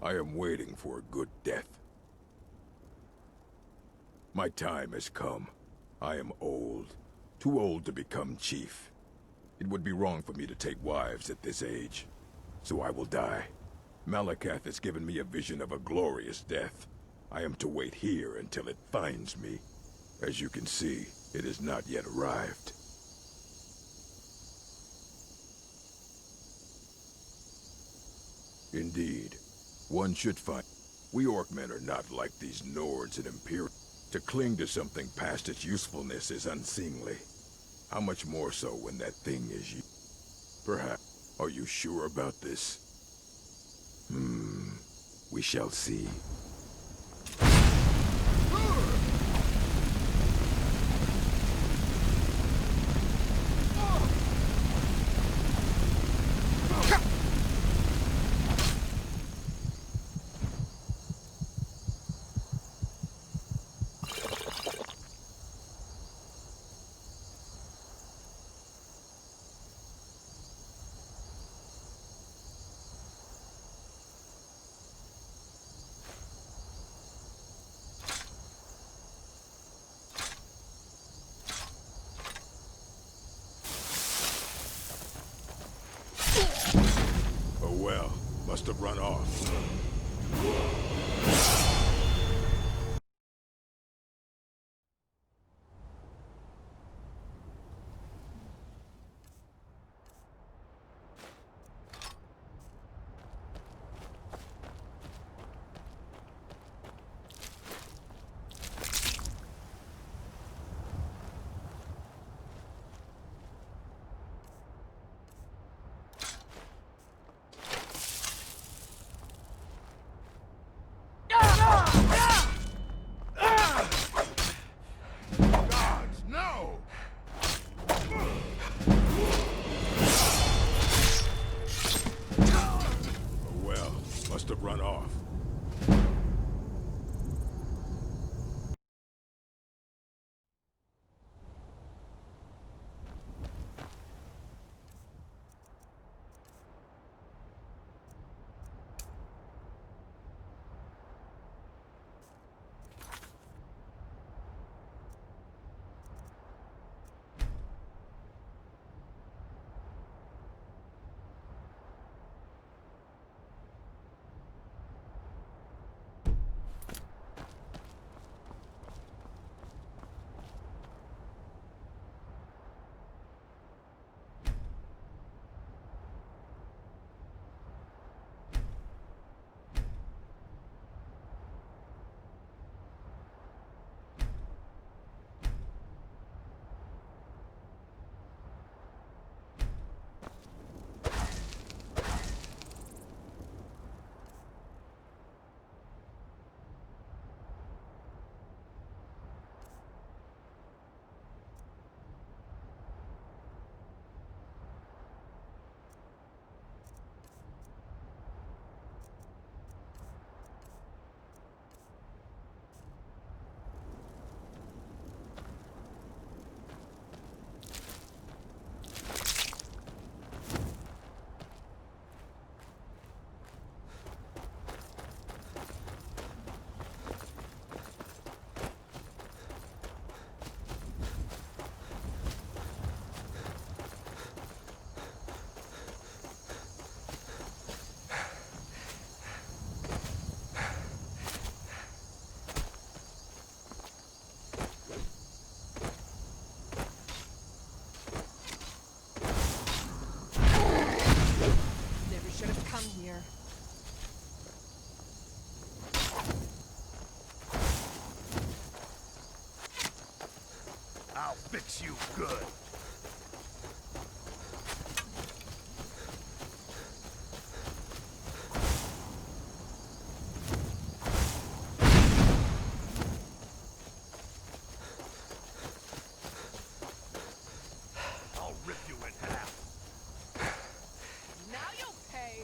I am waiting for a good death. My time has come. I am old. Too old to become chief. It would be wrong for me to take wives at this age. So I will die. Malakath has given me a vision of a glorious death. I am to wait here until it finds me. As you can see, it has not yet arrived. Indeed. One should find... We Orcmen are not like these Nords and Imperials. To cling to something past its usefulness is unseemly. How much more so when that thing is you? Perhaps. Are you sure about this? We shall see. Oh well, must have run off. Gods, no! Oh well, must have run off. Here. I'll fix you good. I'll rip you in half. Now you'll pay.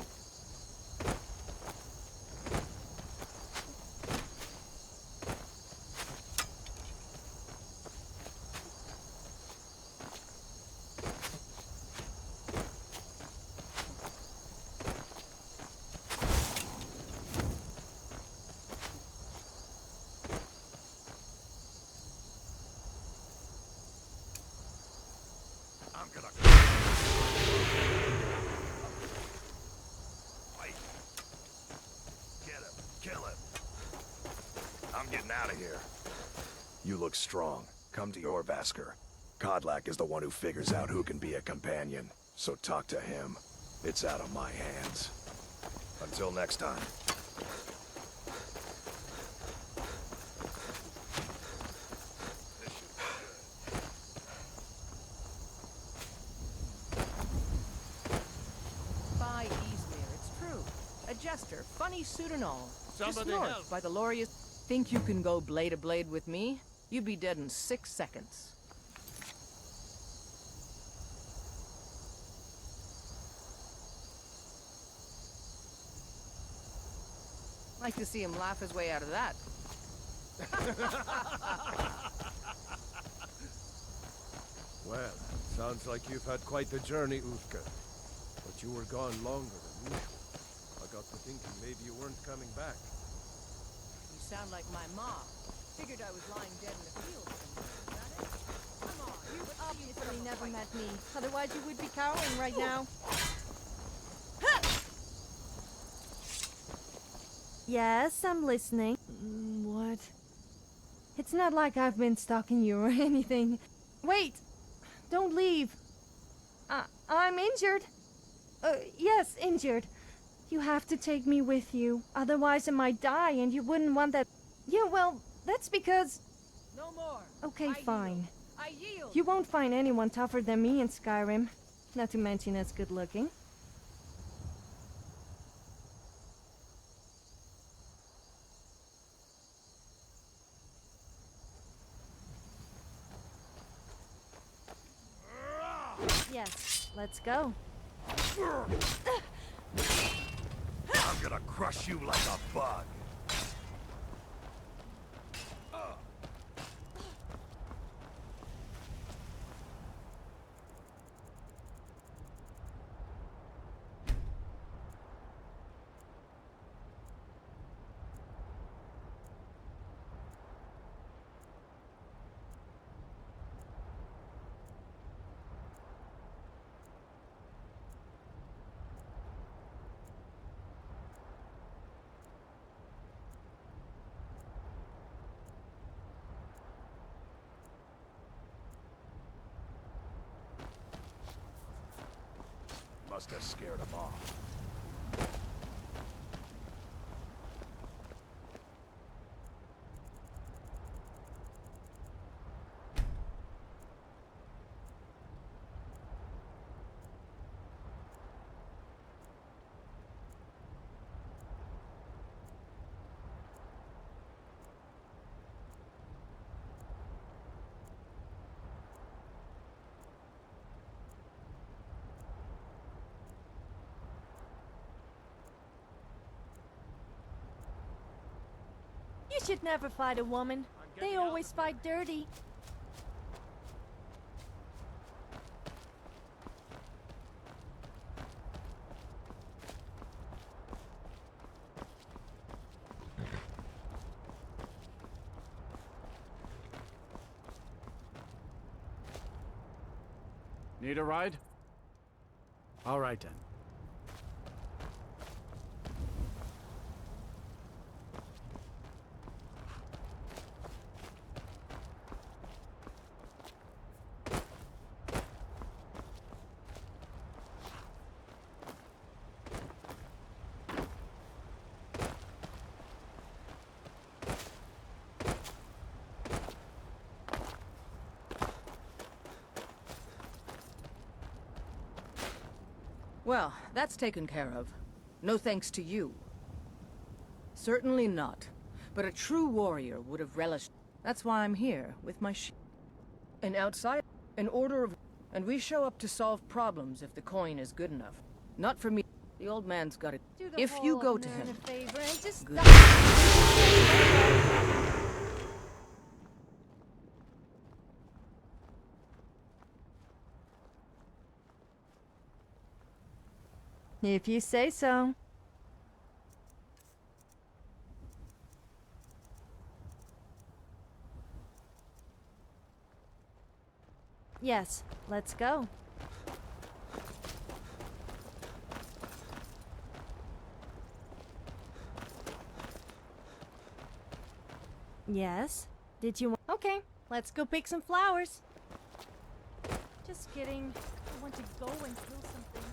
I'm getting out of here. You look strong. Come to your Vasker. Kodlak is the one who figures out who can be a companion. So talk to him. It's out of my hands. Until next time. By Easmere, it's true. A jester, funny suit and all. Somebody Just north help. by the Laureus. Think you can go blade to blade with me? You'd be dead in 6 seconds. Like to see him laugh his way out of that. Well, sounds like you've had quite the journey, Uthka. But you were gone longer than usual. I got to thinking maybe you weren't coming back. You sound like my mom. Figured I was lying dead in the field somewhere. Is that it? Come on, you Obviously never met me. Otherwise you would be cowering right now. Yes, I'm listening. What? It's not like I've been stalking you or anything. Wait! Don't leave. I'm injured. Yes, injured. You have to take me with you. Otherwise I might die and you wouldn't want that. Yeah, well, that's because... No more. Okay, I fine. Yield. I yield. You won't find anyone tougher than me in Skyrim. Not to mention as good looking. Yes, let's go. I'm gonna crush you like a bug. Must have scared him off. You should never fight a woman. They always fight dirty. Need a ride? All right then. Well, that's taken care of. No thanks to you. Certainly not. But a true warrior would have relished. That's why I'm here, with my an outside, an order of... And we show up to solve problems if the coin is good enough. Not for me. The old man's got it. Do the If you whole go to man him... a favor and just Good. If you say so. Yes, let's go. Yes? Did you Okay, let's go pick some flowers. Just kidding. I want to go and kill something.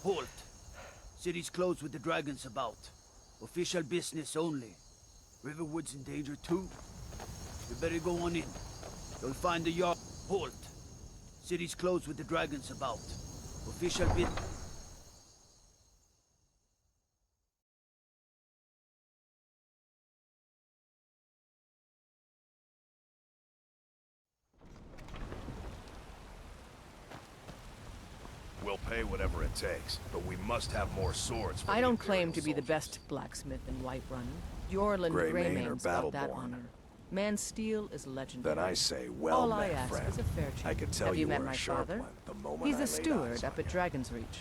Halt! City's closed with the dragons about. Official business only. Riverwood's in danger too. You better go on in. You'll find the yard. Halt! City's closed with the dragons about. Official business. We'll pay whatever it takes, but we must have more swords for I the don't claim Imperial to be the soldiers. best blacksmith in Whiterun. Yorland Greymane or Greymane's got that Battleborn? honor. Man's steel is legendary. Then I say, well All I met, ask friend. is a fair chance. I could tell Have you met were my a sharp father? one the moment He's I the laid steward eyes up on at you. Dragon's Reach.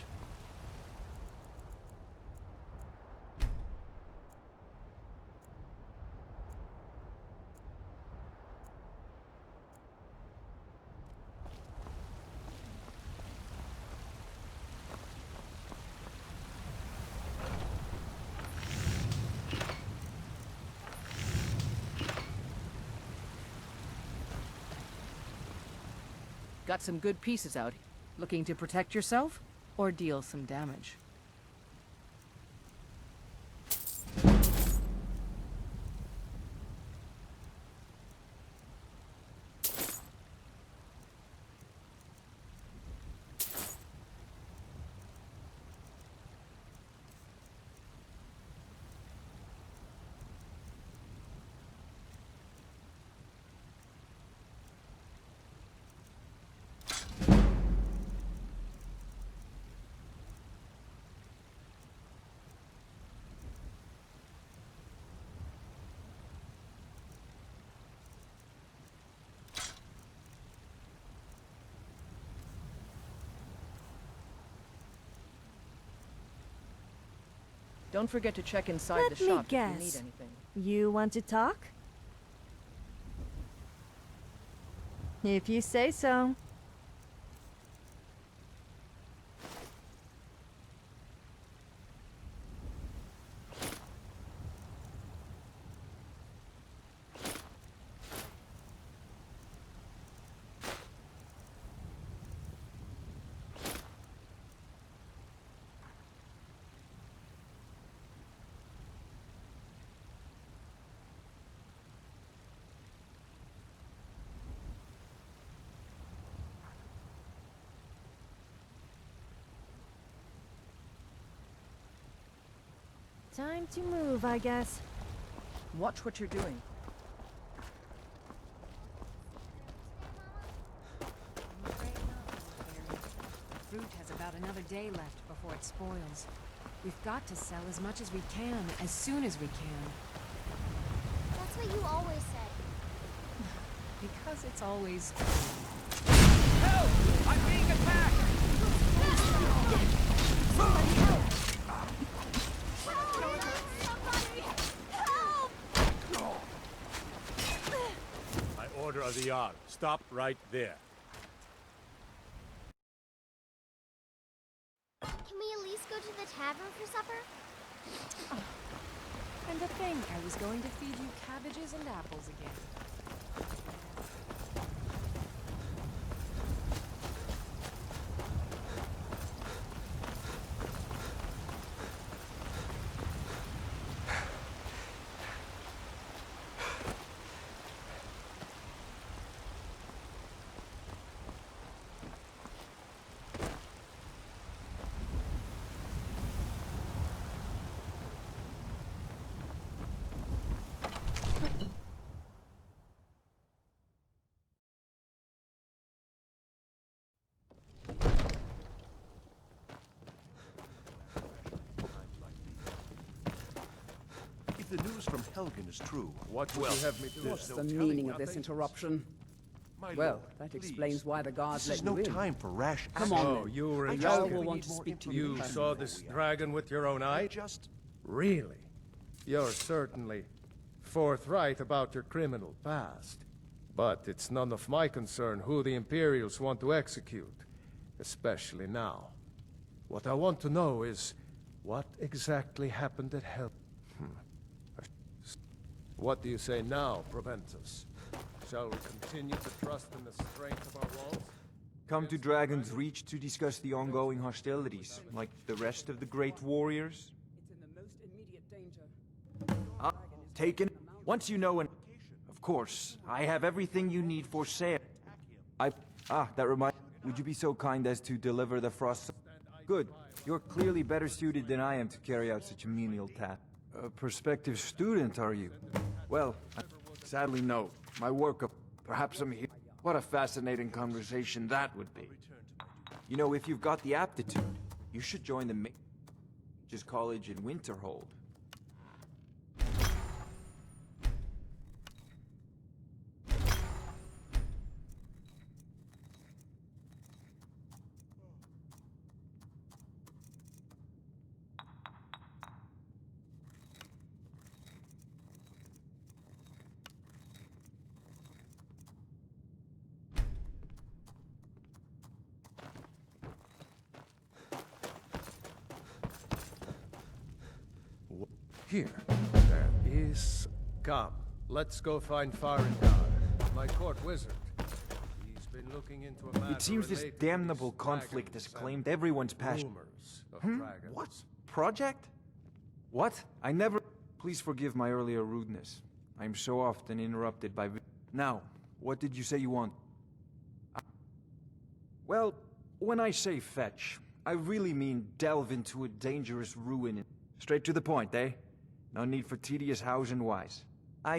Got some good pieces out. Looking to protect yourself or deal some damage? Don't forget to check inside Let the me shop if you need guess. anything. You want to talk? If you say so. Time to move, I guess. Watch what you're doing. fruit has about another day left before it spoils. We've got to sell as much as we can, as soon as we can. That's what you always say. Because it's always... Help! I'm being attacked! Somebody help! Somebody help! By order of the Jarl, stop right there. Can we at least go to the tavern for supper? And to think I was going to feed you cabbages and apples again. If the news from Helgen is true, What would you have me do? What's the meaning of this interruption? my Well, lord, that please. explains why the guards This let is no you in. time for rash Come action. on, Oh, then. you were I in just Jarl think will we want need to more speak to You you. saw this dragon with your own eye? Just Really? You're certainly forthright about your criminal past. But it's none of my concern who the Imperials want to execute, especially now. What I want to know is, what exactly happened at Hel... What do you say now, Proventus? Shall we continue to trust in the strength of our walls? Come to Dragon's Reach to discuss the ongoing hostilities, like the rest of the great warriors? It's in the most immediate danger. Taken. Once you know and... Of course, I have everything you need for sale. That reminds... Would you be so kind as to deliver the frost... Good. You're clearly better suited than I am to carry out such a menial task. A prospective student, are you? Well, sadly no. My work... Perhaps I'm here... What a fascinating conversation that would be. You know, if you've got the aptitude, you should join the Mage's College in Winterhold. Here. There is... Come, let's go find Farengar, my court wizard. He's been looking into a matter It seems this related to damnable these conflict has dragons claimed and everyone's passion. rumors of dragons. What? Project? What? I never... Please forgive my earlier rudeness. I'm so often interrupted by... Now, what did you say you want? Well, when I say fetch, I really mean delve into a dangerous ruin. Straight to the point, eh? No need for tedious hows and whys. I,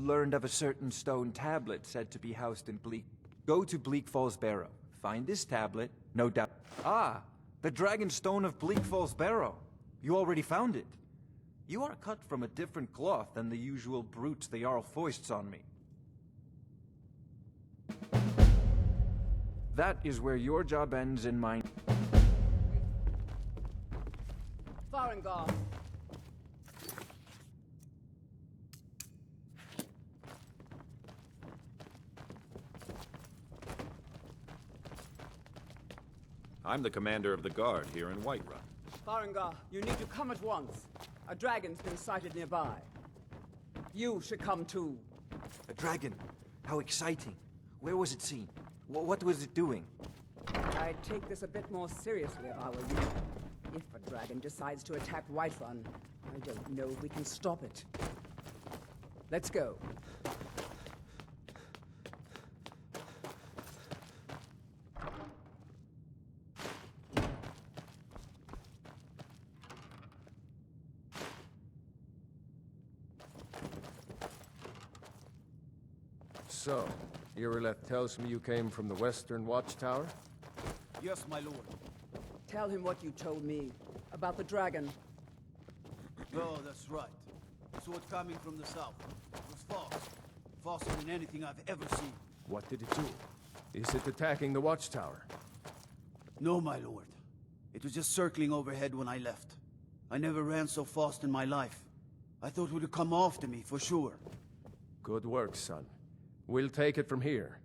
learned of a certain stone tablet said to be housed in Bleak. Go to Bleak Falls Barrow. Find this tablet, no doubt. Ah, the Dragon Stone of Bleak Falls Barrow. You already found it. You are cut from a different cloth than the usual brutes the Jarl foists on me. That is where your job ends and mine. Farengar. I'm the commander of the guard here in Whiterun. Farengar, you need to come at once. A dragon's been sighted nearby. You should come too. A dragon? How exciting. Where was it seen? What was it doing? I'd take this a bit more seriously if I were you. If a dragon decides to attack Whiterun, I don't know if we can stop it. Let's go. So, Irileth tells me you came from the Western Watchtower? Yes, my lord. Tell him what you told me about the dragon. Oh, that's right. Sword coming from the south. It was fast. Faster than anything I've ever seen. What did it do? Is it attacking the watchtower? No, my lord. It was just circling overhead when I left. I never ran so fast in my life. I thought it would come after me, for sure. Good work, son. We'll take it from here.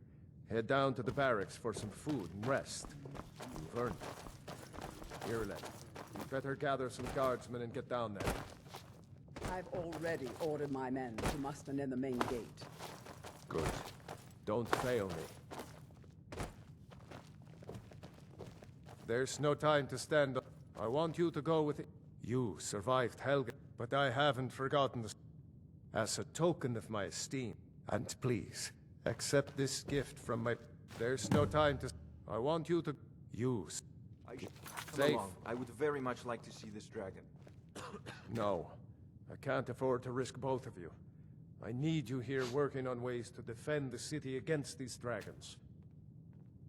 Head down to the barracks for some food and rest. You've earned it. Ireland, you better gather some guardsmen and get down there. I've already ordered my men to muster near the main gate. Good. Don't fail me. There's no time to stand up. I want you to go with it. You survived Helga, but I haven't forgotten this. As a token of my esteem, and please, accept this gift from my... There's no time to... I want you to use... Come Safe. along. I would very much like to see this dragon. No. I can't afford to risk both of you. I need you here working on ways to defend the city against these dragons.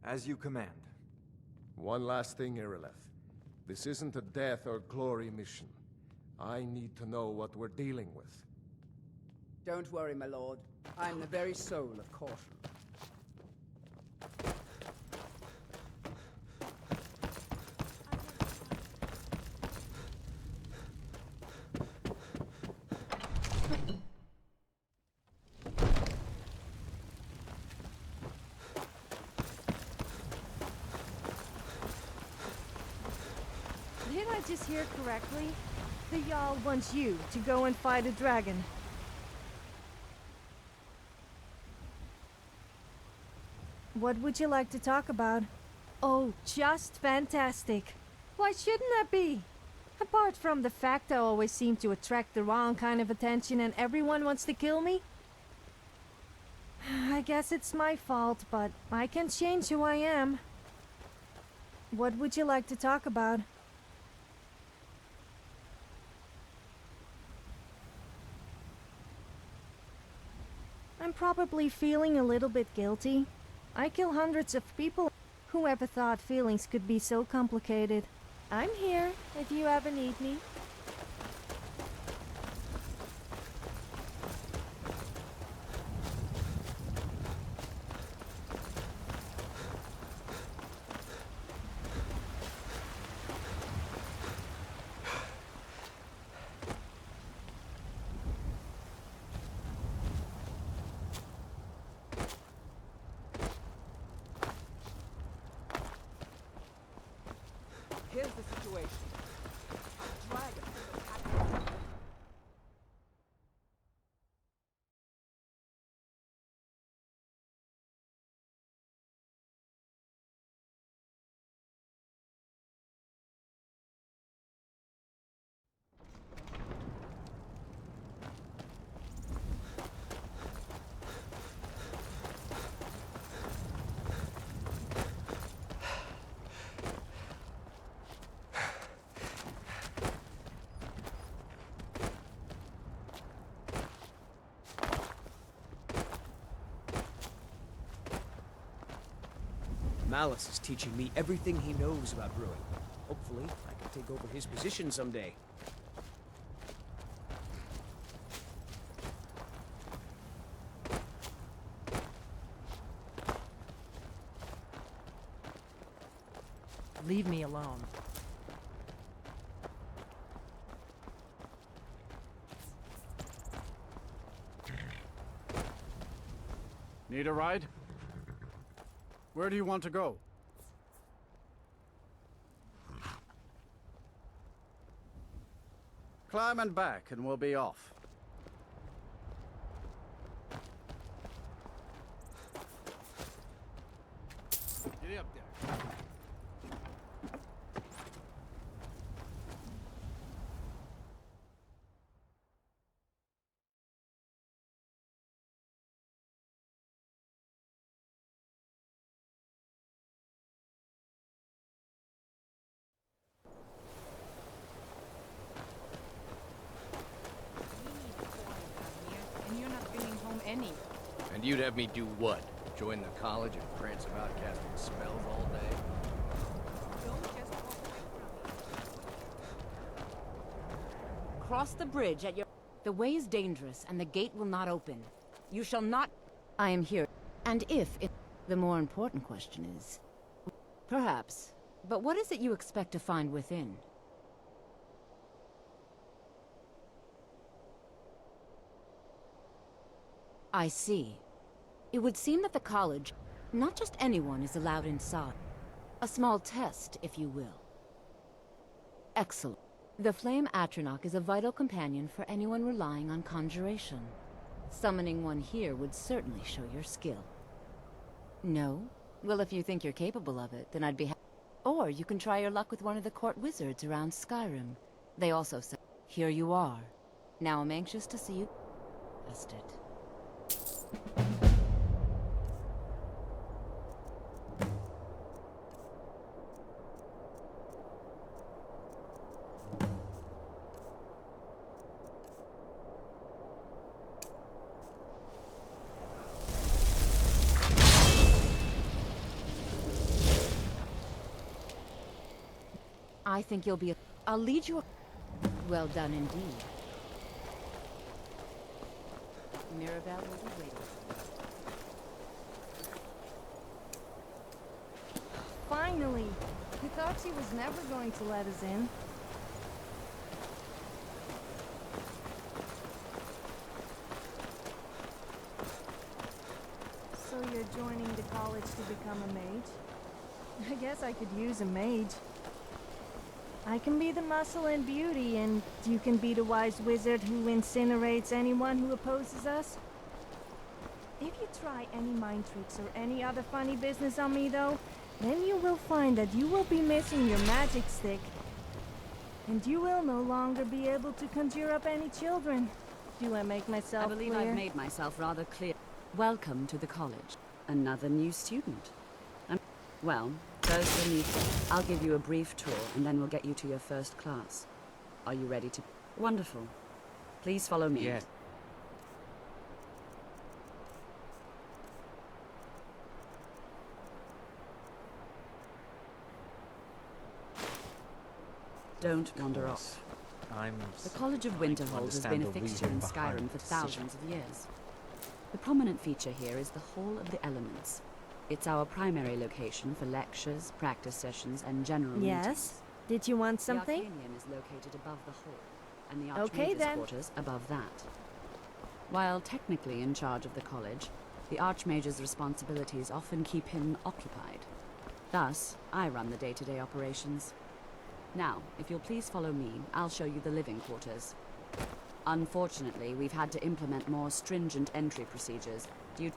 As you command. One last thing, Irileth. This isn't a death or glory mission. I need to know what we're dealing with. Don't worry, my lord. I'm the very soul of caution. Did I just hear correctly? The Jarl wants you to go and fight a dragon. What would you like to talk about? Oh, just fantastic. Why shouldn't that be? Apart from the fact I always seem to attract the wrong kind of attention and everyone wants to kill me? I guess it's my fault, but I can change who I am. What would you like to talk about? I'm probably feeling a little bit guilty. I kill hundreds of people. Who ever thought feelings could be so complicated? I'm here if you ever need me. Here's the situation. Dragon is attacking. Malice is teaching me everything he knows about brewing. Hopefully, I can take over his position someday. Leave me alone. Need a ride? Where do you want to go? Climb and back, and we'll be off. Get up there. And you're not bringing home any. And you'd have me do what? Join the college and prance about casting spells all day? cross the bridge at your... The way is dangerous, and the gate will not open. You shall not... I am here. And if it... The more important question is... Perhaps. But what is it you expect to find within? I see. It would seem that the college... Not just anyone is allowed inside. A small test, if you will. Excellent. The Flame Atronach is a vital companion for anyone relying on conjuration. Summoning one here would certainly show your skill. No? Well, if you think you're capable of it, then I'd be happy. Or you can try your luck with one of the court wizards around Skyrim. They also say, here you are. Now I'm anxious to see you test it. I think you'll be a... I'll lead you a... Well done indeed. Mirabelle will be waiting. Finally! He thought she was never going to let us in. So you're joining the college to become a mage? I guess I could use a mage. I can be the muscle and beauty, and you can be the wise wizard who incinerates anyone who opposes us. If you try any mind tricks or any other funny business on me, though, then you will find that you will be missing your magic stick. And you will no longer be able to conjure up any children. Do I make myself clear? I believe I've made myself rather clear. Welcome to the college. Another new student. Well, first we'll need... I'll give you a brief tour, and then we'll get you to your first class. Are you ready to... Wonderful. Please follow me. Yes. Don't wander off. The College of Winterhold has been a fixture in Skyrim for thousands of years. The prominent feature here is the Hall of the Elements. It's our primary location for lectures, practice sessions, and general Yes? meetings. Did you want something? The Arcanian is located above the hall, and the Archmage's quarters above that. While technically in charge of the college, the Archmage's responsibilities often keep him occupied. Thus, I run the day-to-day operations. Now, if you'll please follow me, I'll show you the living quarters. Unfortunately, we've had to implement more stringent entry procedures due...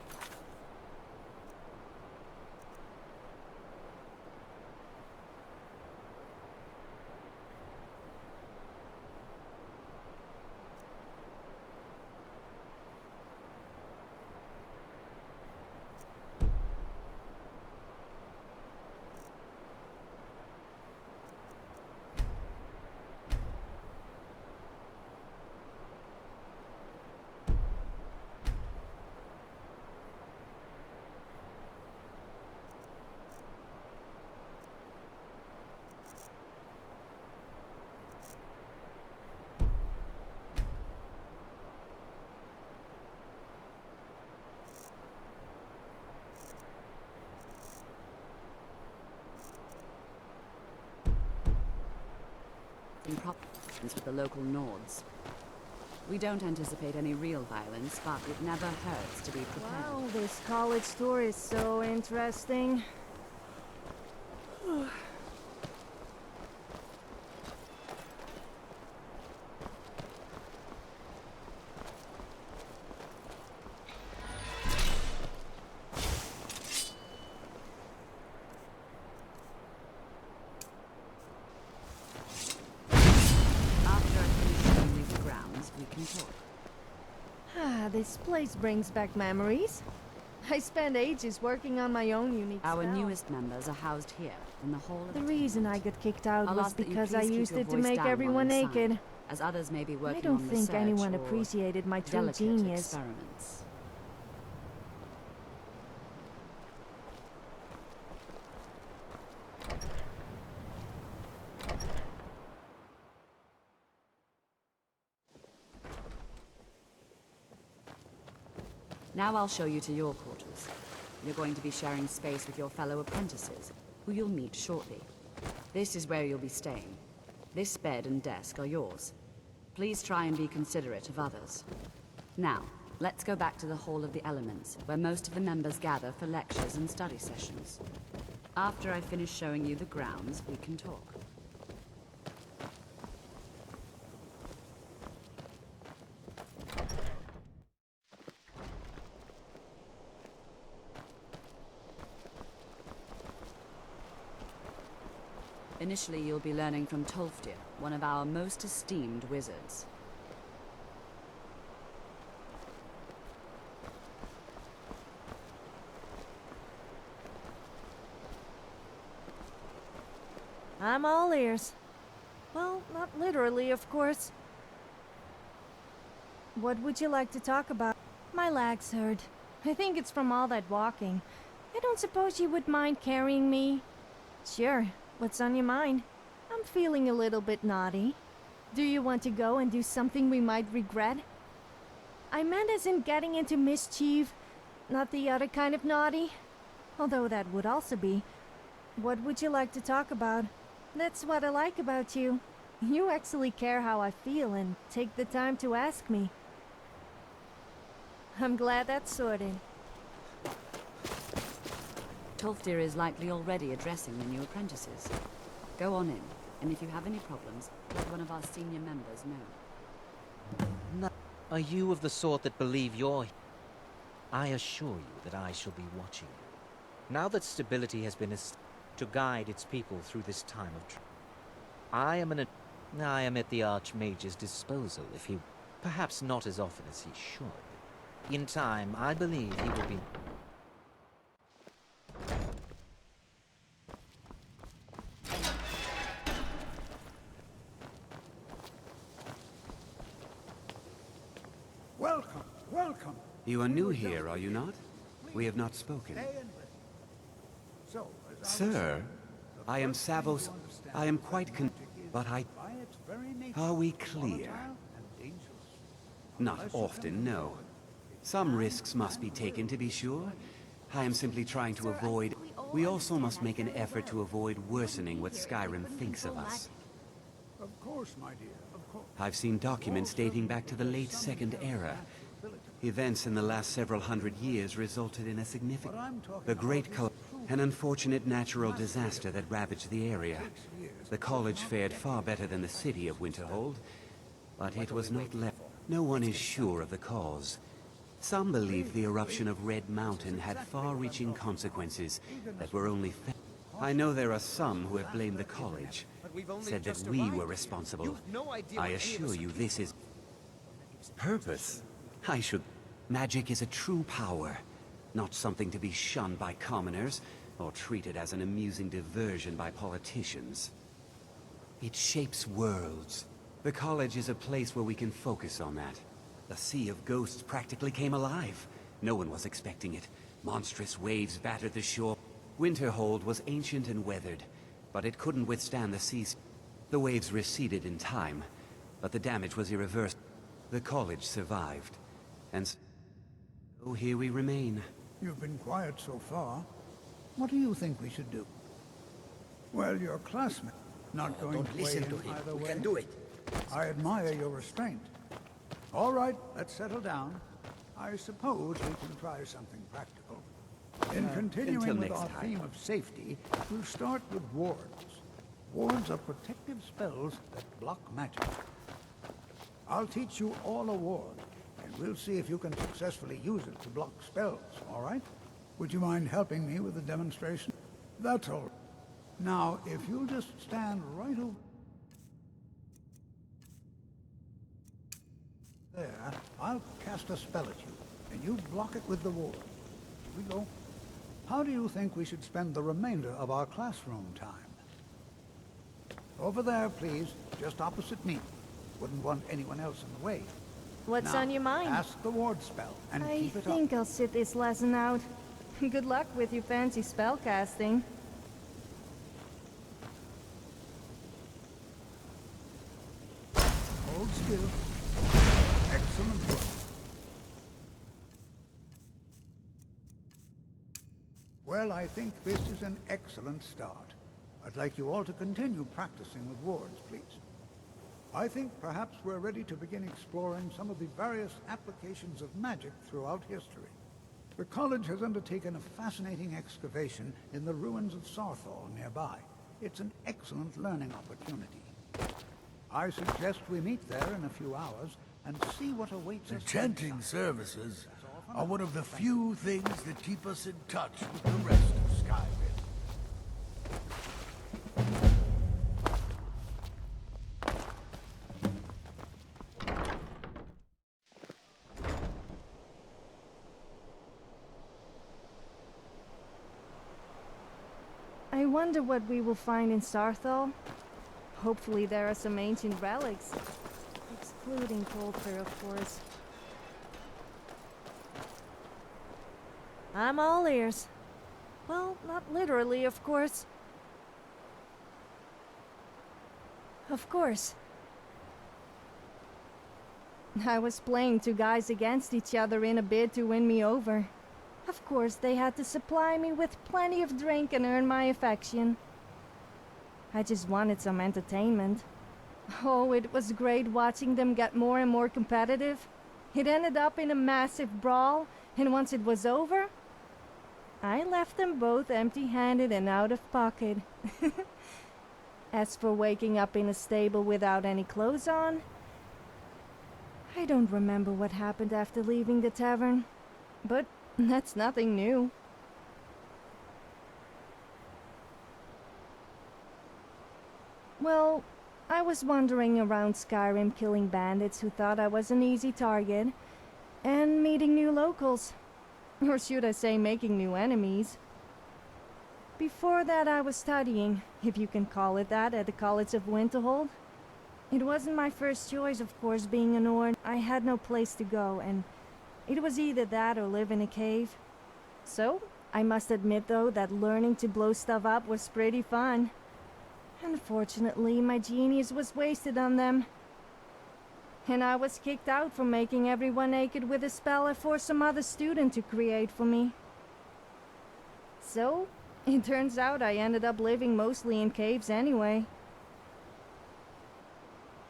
in problems with the local Nords. We don't anticipate any real violence, but it never hurts to be prepared. Wow, this college tour is so interesting. This place brings back memories. I spent ages working on my own unique Our spell. newest members are housed here, in the hall of The reason I got kicked out I'll was ask that you because I please keep used your it to voice make down while everyone inside, naked. as others may be working I don't on think research anyone or appreciated my true delicate genius. experiments. Now I'll show you to your quarters. You're going to be sharing space with your fellow apprentices, who you'll meet shortly. This is where you'll be staying. This bed and desk are yours. Please try and be considerate of others. Now, let's go back to the Hall of the Elements, where most of the members gather for lectures and study sessions. After I finish showing you the grounds, we can talk. Initially, you'll be learning from Tolfdir, one of our most esteemed wizards. I'm all ears. Well, not literally, of course. What would you like to talk about? My legs hurt. I think it's from all that walking. I don't suppose you would mind carrying me? Sure. What's on your mind? I'm feeling a little bit naughty. Do you want to go and do something we might regret? I meant as in getting into mischief, not the other kind of naughty. Although that would also be. What would you like to talk about? That's what I like about you. You actually care how I feel and take the time to ask me. I'm glad that's sorted. Tolfdir is likely already addressing the new apprentices. Go on in, and if you have any problems, let one of our senior members know. No. Are you of the sort that believe you're here? I assure you that I shall be watching you. Now that stability has been established to guide its people through this time of trouble, I am at the Archmage's disposal if he... perhaps not as often as he should. In time, I believe he will be... Welcome, welcome. You are new here, are you not? We have not spoken. Sir, I am Savos. I am quite but Are we clear? Not often, no. Some risks must be taken, to be sure. I am simply trying to avoid... We also must make an effort to avoid worsening what Skyrim thinks of us. Of course, my dear, of course. I've seen documents dating back to the late Second Era. Events in the last several hundred years resulted in a significant... The Great an unfortunate natural disaster that ravaged the area. The college fared far better than the city of Winterhold, but it was not left. No one is sure of the cause. Some believe the eruption of Red Mountain had far-reaching consequences that were only... I know there are some who have blamed the college, said that we were responsible. I assure you this is... Purpose? I should... Magic is a true power, not something to be shunned by commoners, or treated as an amusing diversion by politicians. It shapes worlds. The college is a place where we can focus on that. The Sea of Ghosts practically came alive. No one was expecting it. Monstrous waves battered the shore. Winterhold was ancient and weathered, but it couldn't withstand the seas. The waves receded in time, but the damage was irreversible. The college survived, and so here we remain. You've been quiet so far. What do you think we should do? Well, your classmate. Not going to listen to him. We can do it. I admire your restraint. All right, let's settle down. I suppose we can try something practical. In continuing with our theme of safety, we'll start with wards. Wards are protective spells that block magic. I'll teach you all a ward, and we'll see if you can successfully use it to block spells, all right? Would you mind helping me with the demonstration? That's all. Now, if you'll just stand right over there, I'll cast a spell at you, and you block it with the ward. Here we go. How do you think we should spend the remainder of our classroom time? Over there, please, just opposite me. Wouldn't want anyone else in the way. What's now, on your mind? Cast the ward spell and keep it up. I think I'll sit this lesson out. Good luck with your fancy spell casting. Hold still. Excellent work. Well, I think this is an excellent start. I'd like you all to continue practicing with wards, please. I think perhaps we're ready to begin exploring some of the various applications of magic throughout history. The college has undertaken a fascinating excavation in the ruins of Sarthal nearby. It's an excellent learning opportunity. I suggest we meet there in a few hours and see what awaits us. The chanting services are one of the few things that keep us in touch with the rest of Skyrim. I wonder what we will find in Sarthal. Hopefully there are some ancient relics. Excluding Coldfair, of course. I'm all ears. Well, not literally, of course. Of course. I was playing two guys against each other in a bid to win me over. Of course, they had to supply me with plenty of drink and earn my affection. I just wanted some entertainment. Oh, it was great watching them get more and more competitive. It ended up in a massive brawl, and once it was over, I left them both empty-handed and out of pocket. As for waking up in a stable without any clothes on, I don't remember what happened after leaving the tavern, but that's nothing new. Well, I was wandering around Skyrim killing bandits who thought I was an easy target, and meeting new locals. Or should I say making new enemies. Before that I was studying, if you can call it that, at the College of Winterhold. It wasn't my first choice, of course, being a Nord. I had no place to go, and it was either that or live in a cave. So, I must admit though that learning to blow stuff up was pretty fun. Unfortunately, my genius was wasted on them. And I was kicked out for making everyone naked with a spell I forced some other student to create for me. So, it turns out I ended up living mostly in caves anyway.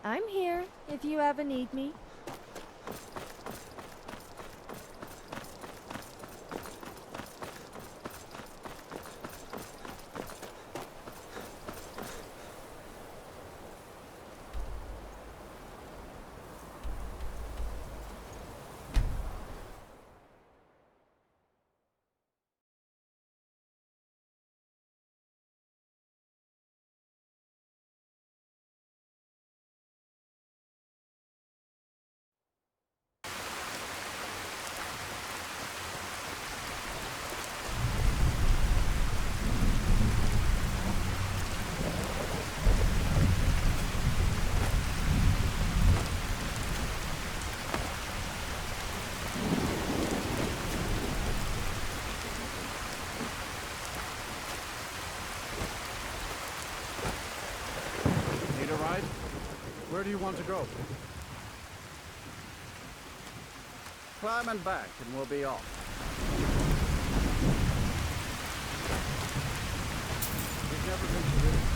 I'm here, if you ever need me. Where do you want to go? Climb and back, and we'll be off. We've never been to this.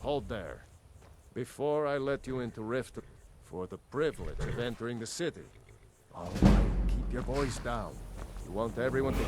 Hold there. Before I let you into Rift, for the privilege of entering the city. All right, keep your voice down. You want everyone to...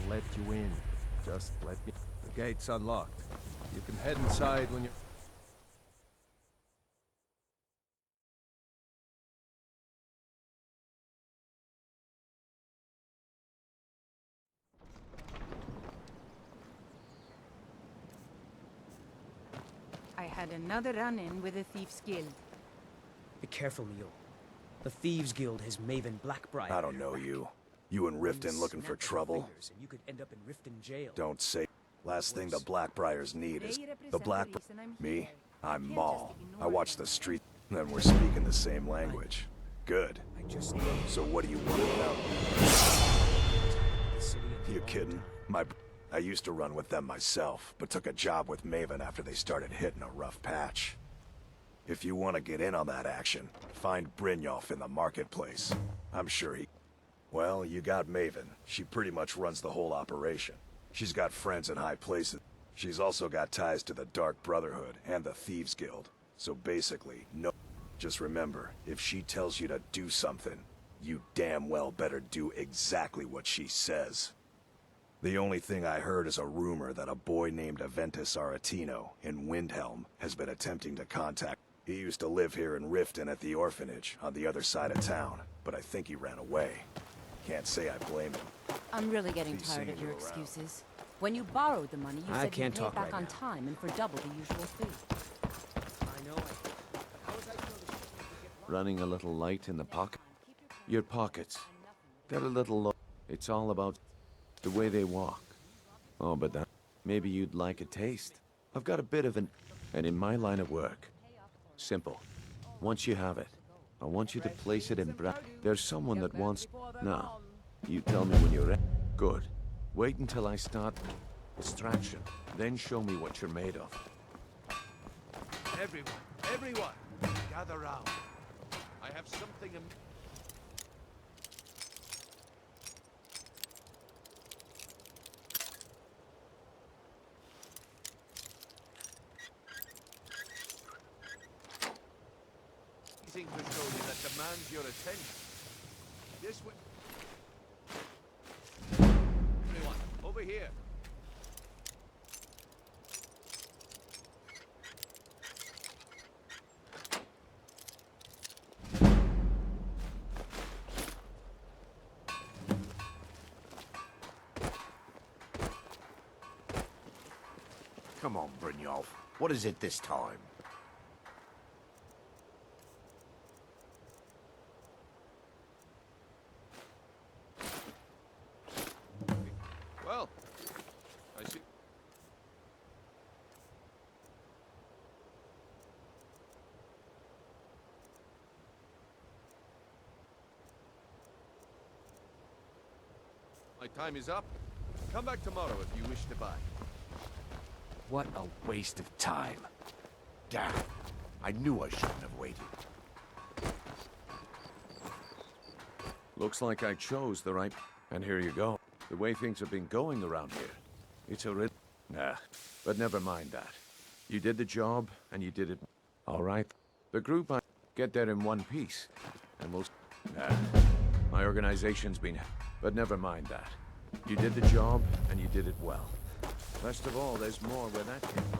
let you in. Just let me... The gate's unlocked. You can head inside when you... I had another run-in with the Thieves' Guild. Be careful, Leo. The Thieves Guild has Maven Blackbriar. I don't know you. You and Riften looking for trouble? And you could end up in Riften jail. Don't say. Last thing the Blackbriars need is the Black... Me? I'm Maul. I watch the street, then we're speaking the same language. Good. So what do you want about me? You kidding? I used to run with them myself, but took a job with Maven after they started hitting a rough patch. If you want to get in on that action, find Brynjolf in the marketplace. I'm sure he... Well, you got Maven. She pretty much runs the whole operation. She's got friends in high places. She's also got ties to the Dark Brotherhood and the Thieves Guild. So basically, no... Just remember, if she tells you to do something, you damn well better do exactly what she says. The only thing I heard is a rumor that a boy named Aventus Aretino in Windhelm has been attempting to contact. He used to live here in Riften at the orphanage on the other side of town, but I think he ran away. Can't say I blame him. I'm really getting tired of your excuses. When you borrowed the money, you said you'd pay it back on time and for double the usual fee. I know. Running a little light in the pocket? Your pockets. They're a little low. It's all about the way they walk. Oh, but that... Maybe you'd like a taste. I've got a bit of an... And in my line of work, simple. Once you have it, I want you to place it in There's someone that wants... Now, you tell me when you're ready. Good. Wait until I start distraction. Then show me what you're made of. Everyone, gather round. I have something... To show you that demands your attention. This way. Everyone, over here. Come on, Brynjolf. What is it this time? Well, I see. My time is up. Come back tomorrow if you wish to buy. What a waste of time. Damn. I knew I shouldn't have waited. Looks like I chose the right... And here you go. The way things have been going around here. It's a real... Nah, but never mind that. You did the job, and you did it... All right. The group I... Get there in one piece, and we'll... Nah. My organization's been... But never mind that. You did the job, and you did it well. Best of all, there's more where that came from.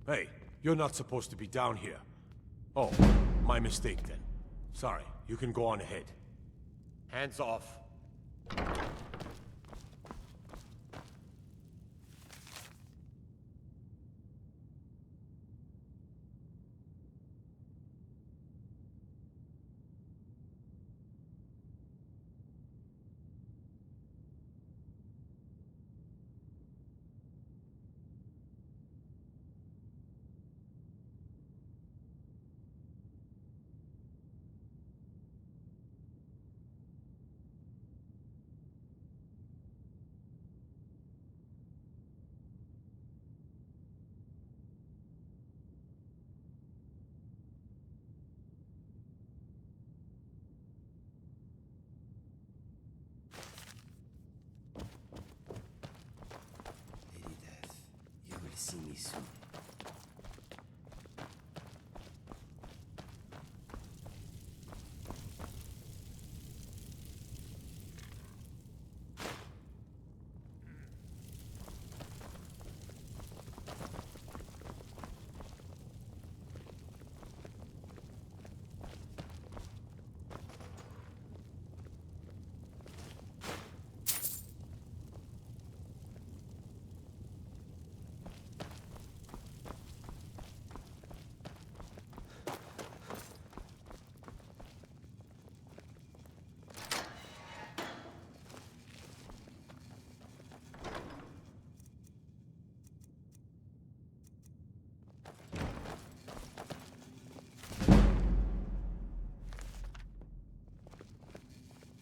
Hey, you're not supposed to be down here. Oh, my mistake then. Sorry, you can go on ahead. Hands off. see me soon.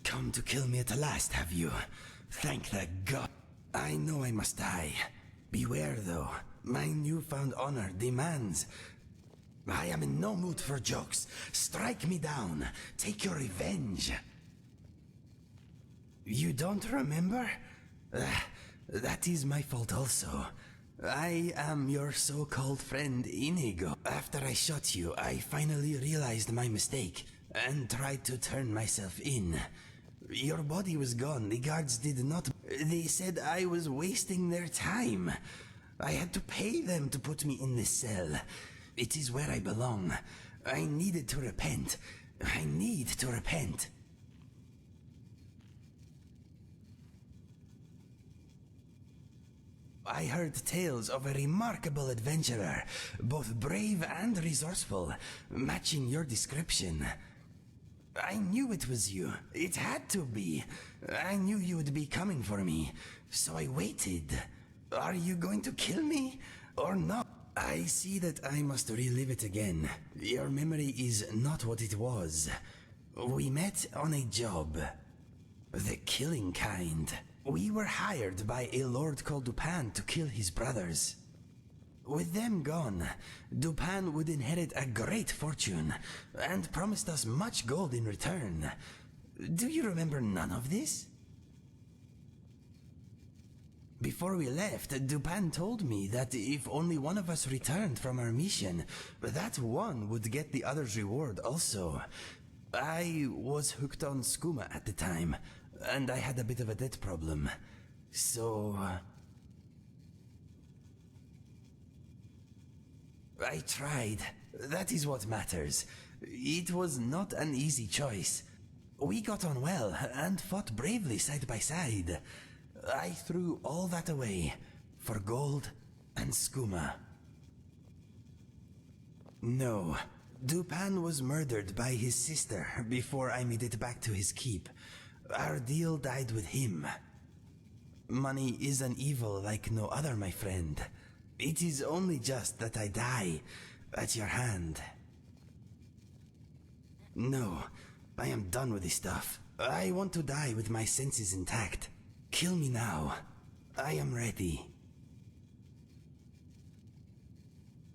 Come to kill me at the last, have you? Thank the god. I know I must die. Beware, though. My newfound honor demands. I am in no mood for jokes. Strike me down. Take your revenge. You don't remember? That is my fault also. I am your so-called friend Inigo. After I shot you, I finally realized my mistake and tried to turn myself in. Your body was gone. The guards did not... They said I was wasting their time. I had to pay them to put me in this cell. It is where I belong. I needed to repent. I need to repent. I heard tales of a remarkable adventurer, both brave and resourceful, matching your description. I knew it was you. It had to be. I knew you would be coming for me, so I waited. Are you going to kill me, or not? I see that I must relive it again. Your memory is not what it was. We met on a job. The killing kind. We were hired by a lord called Dupin to kill his brothers. With them gone, Dupin would inherit a great fortune, and promised us much gold in return. Do you remember none of this? Before we left, Dupin told me that if only one of us returned from our mission, that one would get the other's reward also. I was hooked on skooma at the time, and I had a bit of a debt problem. So... I tried. That is what matters. It was not an easy choice. We got on well and fought bravely side by side. I threw all that away for gold and skooma. No, Dupin was murdered by his sister before I made it back to his keep. Our deal died with him. Money is an evil like no other, my friend. It is only just that I die at your hand. No, I am done with this stuff. I want to die with my senses intact. Kill me now. I am ready.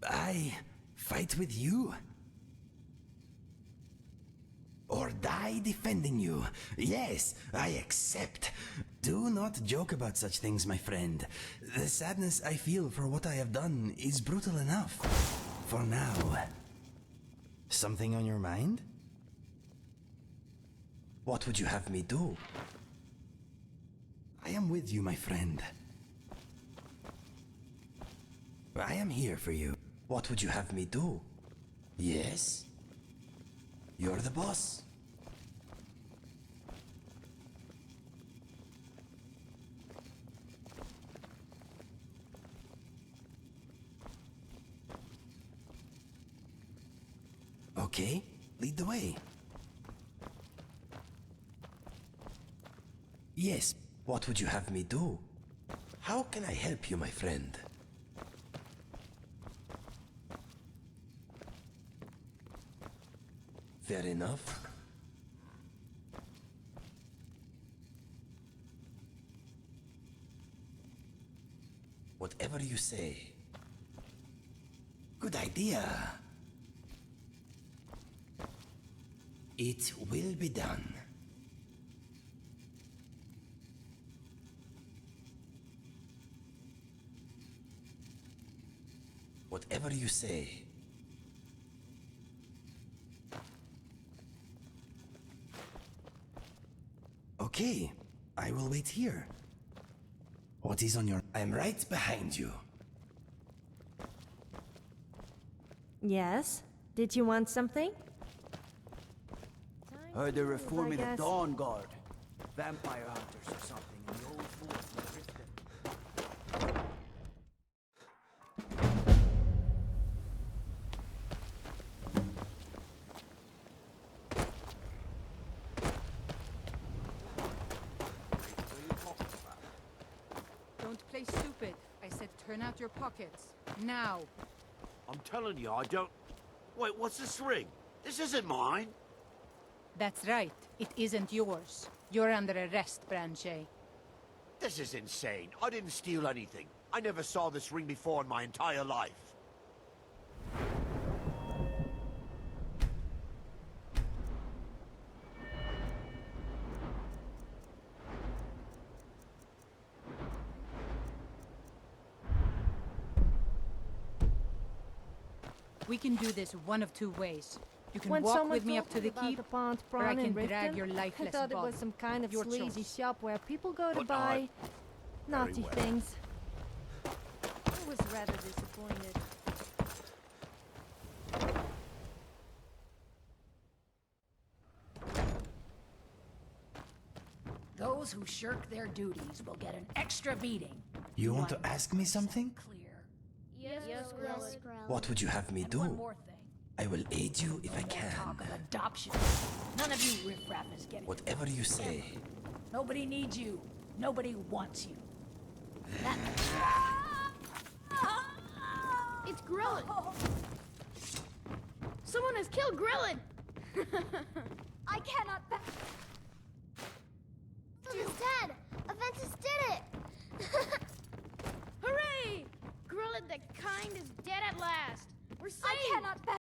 I fight with you? Or die defending you? Yes, I accept. Do not joke about such things, my friend. The sadness I feel for what I have done is brutal enough. For now. Something on your mind? What would you have me do? I am with you, my friend. I am here for you. What would you have me do? Yes? You're the boss. Okay, lead the way. Yes, what would you have me do? How can I help you, my friend? Fair enough. Whatever you say. Good idea. It will be done. Whatever you say. Okay, I will wait here. What is on your... I'm right behind you. Yes? Did you want something? Heard they're reforming the Dawn Guard. Vampire hunters or something in the old fort in Bristol. Don't play stupid. I said turn out your pockets. Now. I'm telling you, I don't... Wait, what's this ring? This isn't mine. That's right. It isn't yours. You're under arrest, Branche. This is insane. I didn't steal anything. I never saw this ring before in my entire life. We can do this one of two ways. You can When walk someone with me told up to the about keep, the Pont or I Prawn in can drag Riften, your I lifeless thought it body. was some kind of Your sleazy choice. shop where people go to But buy naughty well. things. I was rather disappointed. Those who shirk their duties will get an extra beating. You want to ask me something? Clear. Yes, Grelin. What would you have me And do? one more thing. I will aid you if I No can. talk of adoption. None of you riffraff is getting Whatever you say. Nobody needs you. Nobody wants you. It's Grelin. Someone has killed Grelin. I cannot back. He's dead. Aventus did it. Hooray! Grelin the Kind is dead at last. We're safe. I cannot back.